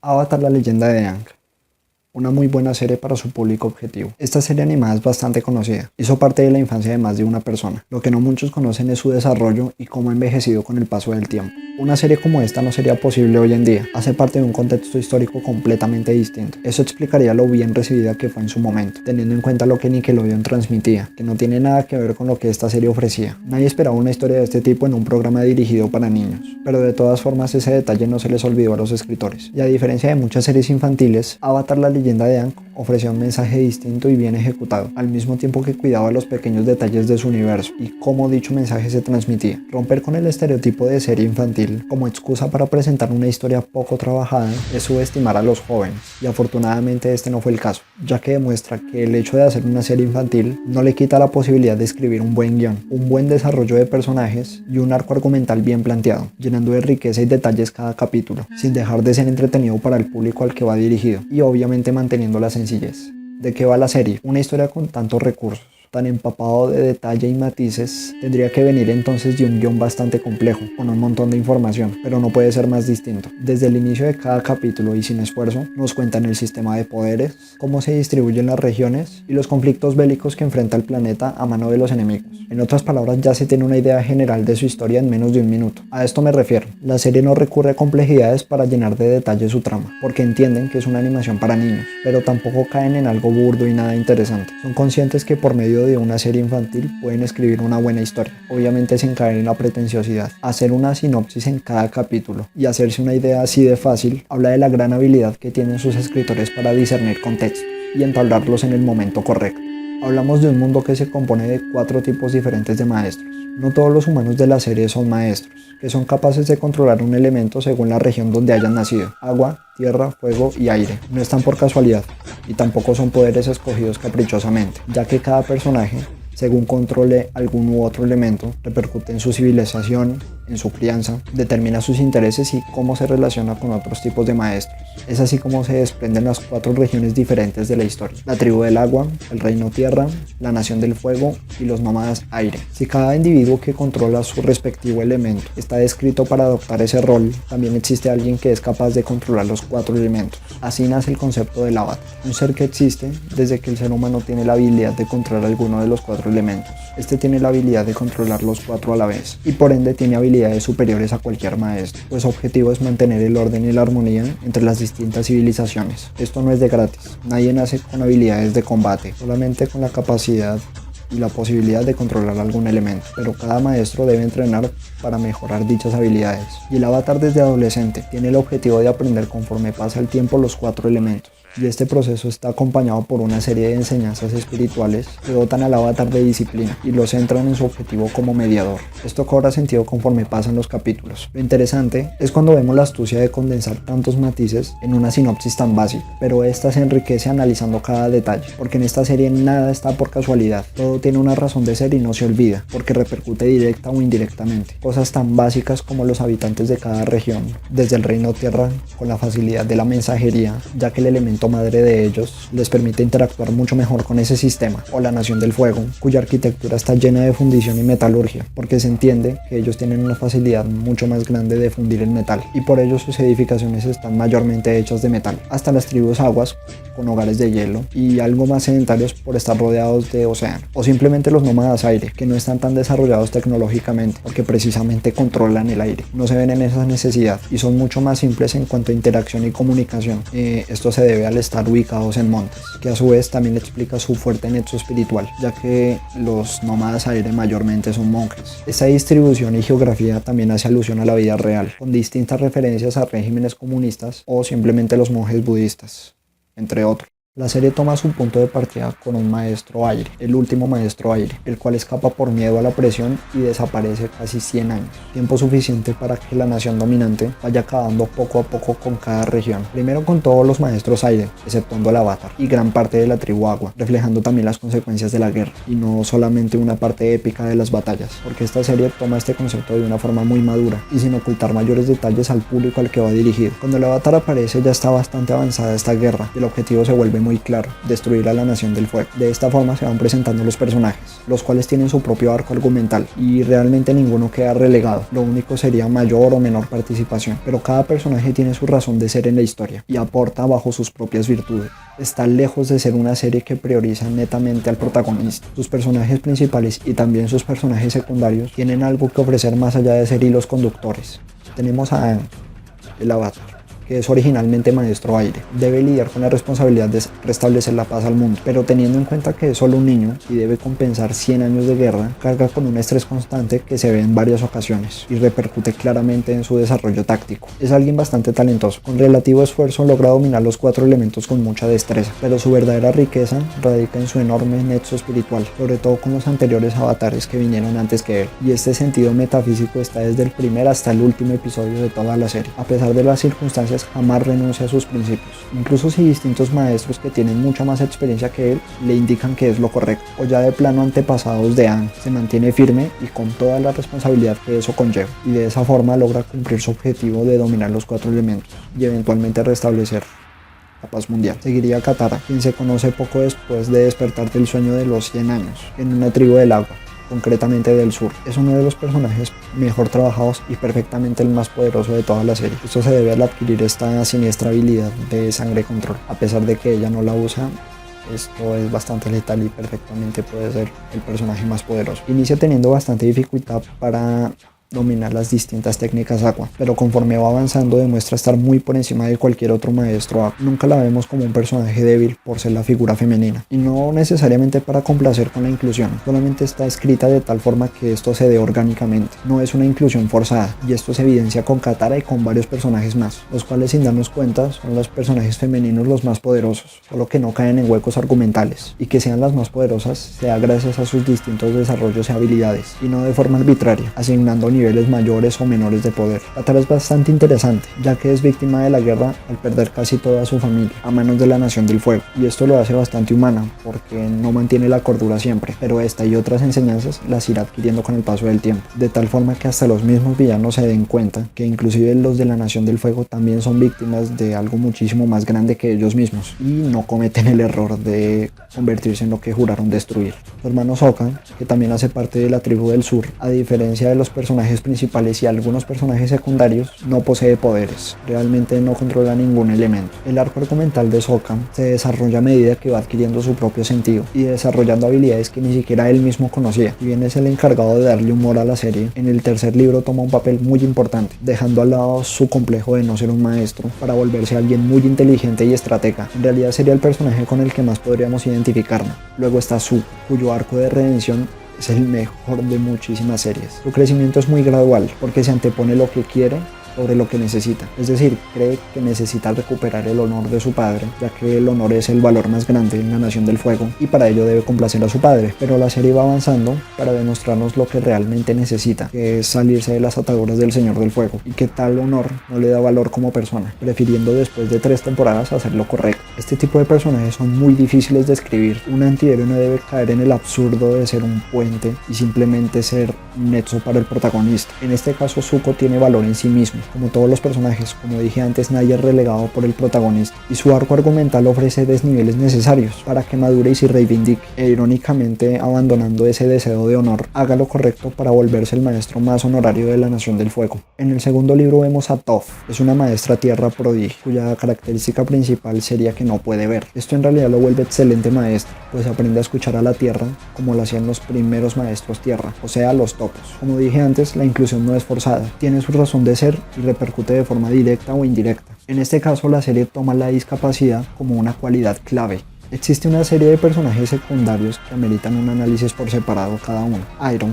Avatar: La leyenda de Aang. Una muy buena serie para su público objetivo. Esta serie animada es bastante conocida, hizo parte de la infancia de más de una persona. Lo que no muchos conocen es su desarrollo y cómo ha envejecido con el paso del tiempo. Una serie como esta no sería posible hoy en día, hace parte de un contexto histórico completamente distinto. Eso explicaría lo bien recibida que fue en su momento, teniendo en cuenta lo que Nickelodeon transmitía, que no tiene nada que ver con lo que esta serie ofrecía. Nadie esperaba una historia de este tipo en un programa dirigido para niños, pero de todas formas ese detalle no se les olvidó a los escritores. Y a diferencia de muchas series infantiles, Avatar: La leyenda de Aang ofrecía un mensaje distinto y bien ejecutado, al mismo tiempo que cuidaba los pequeños detalles de su universo y cómo dicho mensaje se transmitía. Romper con el estereotipo de serie infantil como excusa para presentar una historia poco trabajada es subestimar a los jóvenes, y afortunadamente este no fue el caso, ya que demuestra que el hecho de hacer una serie infantil no le quita la posibilidad de escribir un buen guión, un buen desarrollo de personajes y un arco argumental bien planteado, llenando de riqueza y detalles cada capítulo, sin dejar de ser entretenido para el público al que va dirigido, y obviamente manteniendo la sencillez. ¿De qué va la serie? Una historia con tantos recursos, tan empapado de detalle y matices, tendría que venir entonces de un guión bastante complejo, con un montón de información, pero no puede ser más distinto. Desde el inicio de cada capítulo y sin esfuerzo, nos cuentan el sistema de poderes, cómo se distribuyen las regiones y los conflictos bélicos que enfrenta el planeta a mano de los enemigos. En otras palabras, ya se tiene una idea general de su historia en menos de un minuto. A esto me refiero. La serie no recurre a complejidades para llenar de detalle su trama, porque entienden que es una animación para niños, pero tampoco caen en algo burdo y nada interesante. Son conscientes que por medio de una serie infantil pueden escribir una buena historia, obviamente sin caer en la pretenciosidad. Hacer una sinopsis en cada capítulo y hacerse una idea así de fácil habla de la gran habilidad que tienen sus escritores para discernir contextos y entablarlos en el momento correcto. Hablamos de un mundo que se compone de 4 tipos diferentes de maestros. No todos los humanos de la serie son maestros, que son capaces de controlar un elemento según la región donde hayan nacido. Agua, tierra, fuego y aire. No están por casualidad, y tampoco son poderes escogidos caprichosamente, ya que cada personaje, según controle algún u otro elemento, repercute en su civilización, en su crianza, determina sus intereses y cómo se relaciona con otros tipos de maestros. Es así como se desprenden las 4 regiones diferentes de la historia: la tribu del agua, el reino tierra, la nación del fuego y los nómadas aire. Si cada individuo que controla su respectivo elemento está descrito para adoptar ese rol, también existe alguien que es capaz de controlar los 4 elementos. Así nace el concepto del avatar, un ser que existe desde que el ser humano tiene la habilidad de controlar alguno de los 4 elementos. Este tiene la habilidad de controlar los 4 a la vez, y por ende tiene habilidades superiores a cualquier maestro, pues su objetivo es mantener el orden y la armonía entre las distintas civilizaciones. Esto no es de gratis, nadie nace con habilidades de combate, solamente con la capacidad y la posibilidad de controlar algún elemento, pero cada maestro debe entrenar para mejorar dichas habilidades. Y el avatar desde adolescente tiene el objetivo de aprender conforme pasa el tiempo los 4 elementos, y este proceso está acompañado por una serie de enseñanzas espirituales que dotan al avatar de disciplina y lo centran en su objetivo como mediador. Esto cobra sentido conforme pasan los capítulos. Lo interesante es cuando vemos la astucia de condensar tantos matices en una sinopsis tan básica, pero esta se enriquece analizando cada detalle, porque en esta serie nada está por casualidad, todo tiene una razón de ser y no se olvida, porque repercute directa o indirectamente. Cosas tan básicas como los habitantes de cada región, desde el reino tierra, con la facilidad de la mensajería, ya que el elemento madre de ellos les permite interactuar mucho mejor con ese sistema, o la nación del fuego, cuya arquitectura está llena de fundición y metalurgia, porque se entiende que ellos tienen una facilidad mucho más grande de fundir el metal, y por ello sus edificaciones están mayormente hechas de metal, hasta las tribus aguas, con hogares de hielo, y algo más sedentarios por estar rodeados de océano, o simplemente los nómadas aire, que no están tan desarrollados tecnológicamente, porque precisamente controlan el aire, no se ven en esa necesidad, y son mucho más simples en cuanto a interacción y comunicación. Esto se debe al estar ubicados en montes, que a su vez también explica su fuerte nexo espiritual, ya que los nómadas aire mayormente son monjes. Esta distribución y geografía también hace alusión a la vida real, con distintas referencias a regímenes comunistas o simplemente los monjes budistas, entre otros. La serie toma su punto de partida con un maestro aire, el último maestro aire, el cual escapa por miedo a la presión y desaparece casi 100 años, tiempo suficiente para que la nación dominante vaya acabando poco a poco con cada región. Primero con todos los maestros aire, exceptuando el avatar, y gran parte de la tribu agua, reflejando también las consecuencias de la guerra, y no solamente una parte épica de las batallas, porque esta serie toma este concepto de una forma muy madura, y sin ocultar mayores detalles al público al que va dirigido. Cuando el avatar aparece ya está bastante avanzada esta guerra, y el objetivo se vuelve muy claro: destruir a la Nación del Fuego. De esta forma se van presentando los personajes, los cuales tienen su propio arco argumental y realmente ninguno queda relegado. Lo único sería mayor o menor participación, pero cada personaje tiene su razón de ser en la historia y aporta bajo sus propias virtudes. Está lejos de ser una serie que prioriza netamente al protagonista. Sus personajes principales y también sus personajes secundarios tienen algo que ofrecer más allá de ser hilos conductores. Tenemos a Aang, el Avatar, que es originalmente maestro aire. Debe lidiar con la responsabilidad de restablecer la paz al mundo, pero teniendo en cuenta que es solo un niño y debe compensar 100 años de guerra, carga con un estrés constante que se ve en varias ocasiones y repercute claramente en su desarrollo táctico. Es alguien bastante talentoso, con relativo esfuerzo logra dominar los 4 elementos con mucha destreza, pero su verdadera riqueza radica en su enorme nexo espiritual, sobre todo con los anteriores avatares que vinieron antes que él, y este sentido metafísico está desde el primer hasta el último episodio de toda la serie. A pesar de las circunstancias, jamás renuncia a sus principios, incluso si distintos maestros que tienen mucha más experiencia que él le indican que es lo correcto, o ya de plano antepasados de Aang. Se mantiene firme y con toda la responsabilidad que eso conlleva, y de esa forma logra cumplir su objetivo de dominar los 4 elementos y eventualmente restablecer la paz mundial. Seguiría Katara, quien se conoce poco después de despertar del sueño de los 100 años en una tribu del agua, concretamente del sur. Es uno de los personajes mejor trabajados y perfectamente el más poderoso de toda la serie. Esto se debe al adquirir esta siniestra habilidad de sangre control. A pesar de que ella no la usa, esto es bastante letal y perfectamente puede ser el personaje más poderoso. Inicia teniendo bastante dificultad para dominar las distintas técnicas Aqua, pero conforme va avanzando demuestra estar muy por encima de cualquier otro maestro Aqua. Nunca la vemos como un personaje débil por ser la figura femenina, y no necesariamente para complacer con la inclusión, solamente está escrita de tal forma que esto se dé orgánicamente, no es una inclusión forzada, y esto se evidencia con Katara y con varios personajes más, los cuales sin darnos cuenta son los personajes femeninos los más poderosos, solo que no caen en huecos argumentales, y que sean las más poderosas se da gracias a sus distintos desarrollos y habilidades, y no de forma arbitraria, asignando niveles mayores o menores de poder. Katara es bastante interesante, ya que es víctima de la guerra al perder casi toda su familia a manos de la Nación del Fuego, y esto lo hace bastante humana, porque no mantiene la cordura siempre, pero esta y otras enseñanzas las irá adquiriendo con el paso del tiempo, de tal forma que hasta los mismos villanos se den cuenta que inclusive los de la Nación del Fuego también son víctimas de algo muchísimo más grande que ellos mismos, y no cometen el error de convertirse en lo que juraron destruir. Su hermano Sokka, que también hace parte de la tribu del sur, a diferencia de los personajes principales y algunos personajes secundarios, no posee poderes, realmente no controla ningún elemento. El arco argumental de Sokka se desarrolla a medida que va adquiriendo su propio sentido y desarrollando habilidades que ni siquiera él mismo conocía. Si bien es el encargado de darle humor a la serie, en el tercer libro toma un papel muy importante, dejando al lado su complejo de no ser un maestro para volverse alguien muy inteligente y estratega. En realidad sería el personaje con el que más podríamos identificarnos. Luego está Zuko, cuyo arco de redención es el mejor de muchísimas series. Su crecimiento es muy gradual porque se antepone lo que quiere sobre lo que necesita, es decir, cree que necesita recuperar el honor de su padre, ya que el honor es el valor más grande en la Nación del Fuego, y para ello debe complacer a su padre, pero la serie va avanzando para demostrarnos lo que realmente necesita, que es salirse de las ataduras del Señor del Fuego, y que tal honor no le da valor como persona, prefiriendo después de 3 temporadas hacer lo correcto. Este tipo de personajes son muy difíciles de escribir. Un antihéroe no debe caer en el absurdo de ser un puente y simplemente ser un nexo para el protagonista. En este caso Zuko tiene valor en sí mismo. Como todos los personajes, como dije antes, nadie es relegado por el protagonista, y su arco argumental ofrece desniveles necesarios para que madure y se reivindique, e irónicamente abandonando ese deseo de honor, haga lo correcto para volverse el maestro más honorario de la Nación del Fuego. En el segundo libro vemos a Toph, es una maestra tierra prodigio, cuya característica principal sería que no puede ver. Esto en realidad lo vuelve excelente maestro, pues aprende a escuchar a la tierra como lo hacían los primeros maestros tierra, o sea, los topos. Como dije antes, la inclusión no es forzada, tiene su razón de ser y repercute de forma directa o indirecta. En este caso, la serie toma la discapacidad como una cualidad clave. Existe una serie de personajes secundarios que ameritan un análisis por separado cada uno. Iroh,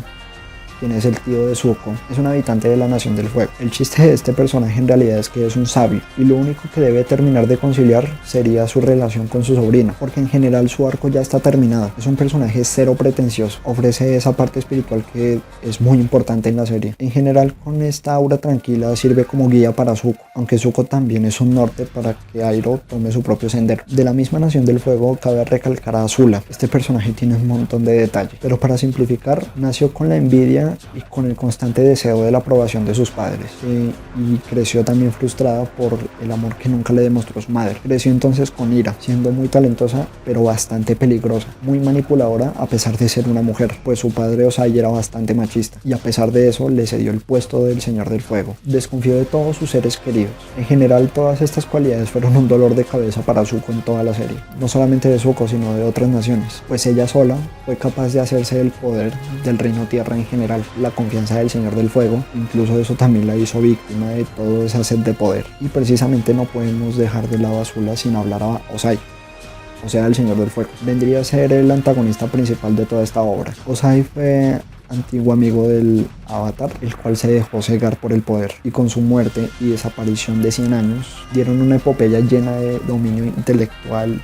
quien es el tío de Zuko, es un habitante de la Nación del Fuego. El chiste de este personaje en realidad es que es un sabio, y lo único que debe terminar de conciliar sería su relación con su sobrino, porque en general su arco ya está terminado. Es un personaje cero pretencioso, ofrece esa parte espiritual que es muy importante en la serie. En general, con esta aura tranquila sirve como guía para Zuko, aunque Zuko también es un norte para que Iroh tome su propio sendero. De la misma Nación del Fuego cabe recalcar a Azula. Este personaje tiene un montón de detalles, pero para simplificar, nació con la envidia niña y con el constante deseo de la aprobación de sus padres, y creció también frustrada por el amor que nunca le demostró su madre. Creció entonces con ira, siendo muy talentosa pero bastante peligrosa, muy manipuladora a pesar de ser una mujer, pues su padre Ozai era bastante machista y a pesar de eso le cedió el puesto del Señor del Fuego. Desconfió de todos sus seres queridos. En general, todas estas cualidades fueron un dolor de cabeza para Zuko en toda la serie, no solamente de Zuko sino de otras naciones, pues ella sola fue capaz de hacerse del poder del Reino Tierra en general, la confianza del Señor del Fuego, incluso eso también la hizo víctima de todo esa sed de poder. Y precisamente no podemos dejar de lado a Azula sin hablar a Ozai, o sea, el Señor del Fuego. Vendría a ser el antagonista principal de toda esta obra. Ozai fue antiguo amigo del Avatar, el cual se dejó cegar por el poder, y con su muerte y desaparición de 100 años, dieron una epopeya llena de dominio intelectual,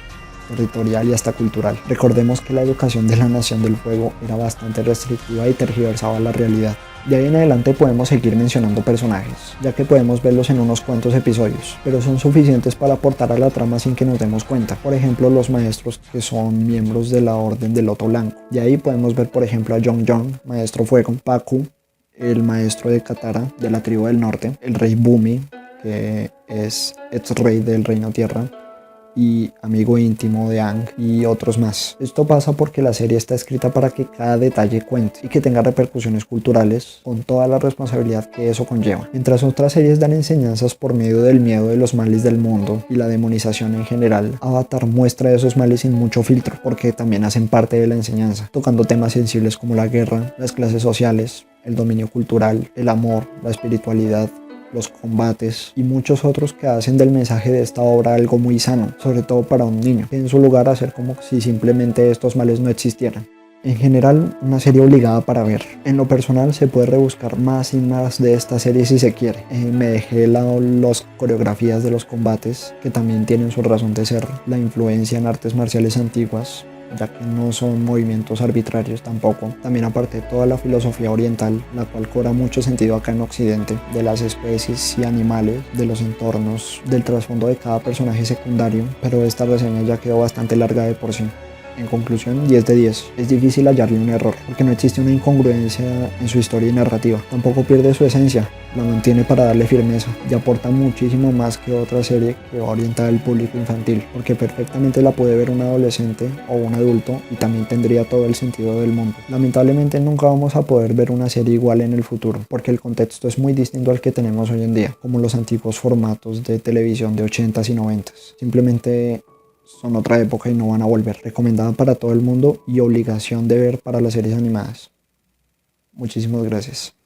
territorial y hasta cultural. Recordemos que la educación de la Nación del Fuego era bastante restrictiva y tergiversaba la realidad. De ahí en adelante podemos seguir mencionando personajes, ya que podemos verlos en unos cuantos episodios, pero son suficientes para aportar a la trama sin que nos demos cuenta. Por ejemplo, los maestros que son miembros de la Orden del Loto Blanco. De ahí podemos ver por ejemplo a Jong Jong, Maestro Fuego, Pacu, el Maestro de Katara de la tribu del norte, el Rey Bumi, que es ex rey del Reino Tierra y amigo íntimo de Aang, y otros más. Esto pasa porque la serie está escrita para que cada detalle cuente y que tenga repercusiones culturales con toda la responsabilidad que eso conlleva. Mientras otras series dan enseñanzas por medio del miedo de los males del mundo y la demonización en general, Avatar muestra esos males sin mucho filtro porque también hacen parte de la enseñanza, tocando temas sensibles como la guerra, las clases sociales, el dominio cultural, el amor, la espiritualidad, los combates y muchos otros que hacen del mensaje de esta obra algo muy sano, sobre todo para un niño, que en su lugar hacer como si simplemente estos males no existieran. En general, una serie obligada para ver. En lo personal, se puede rebuscar más y más de esta serie si se quiere. Me dejé de lado las coreografías de los combates, que también tienen su razón de ser, la influencia en artes marciales antiguas, ya que no son movimientos arbitrarios tampoco. También aparte toda la filosofía oriental, la cual cobra mucho sentido acá en Occidente, de las especies y animales, de los entornos, del trasfondo de cada personaje secundario, pero esta reseña ya quedó bastante larga de por sí. En conclusión, 10 de 10. Es difícil hallarle un error, porque no existe una incongruencia en su historia y narrativa. Tampoco pierde su esencia, la mantiene para darle firmeza y aporta muchísimo más que otra serie que va orientada al público infantil, porque perfectamente la puede ver un adolescente o un adulto y también tendría todo el sentido del mundo. Lamentablemente nunca vamos a poder ver una serie igual en el futuro, porque el contexto es muy distinto al que tenemos hoy en día, como los antiguos formatos de televisión de 80s y 90s. Simplemente son otra época y no van a volver. Recomendada para todo el mundo y obligación de ver para las series animadas. Muchísimas gracias.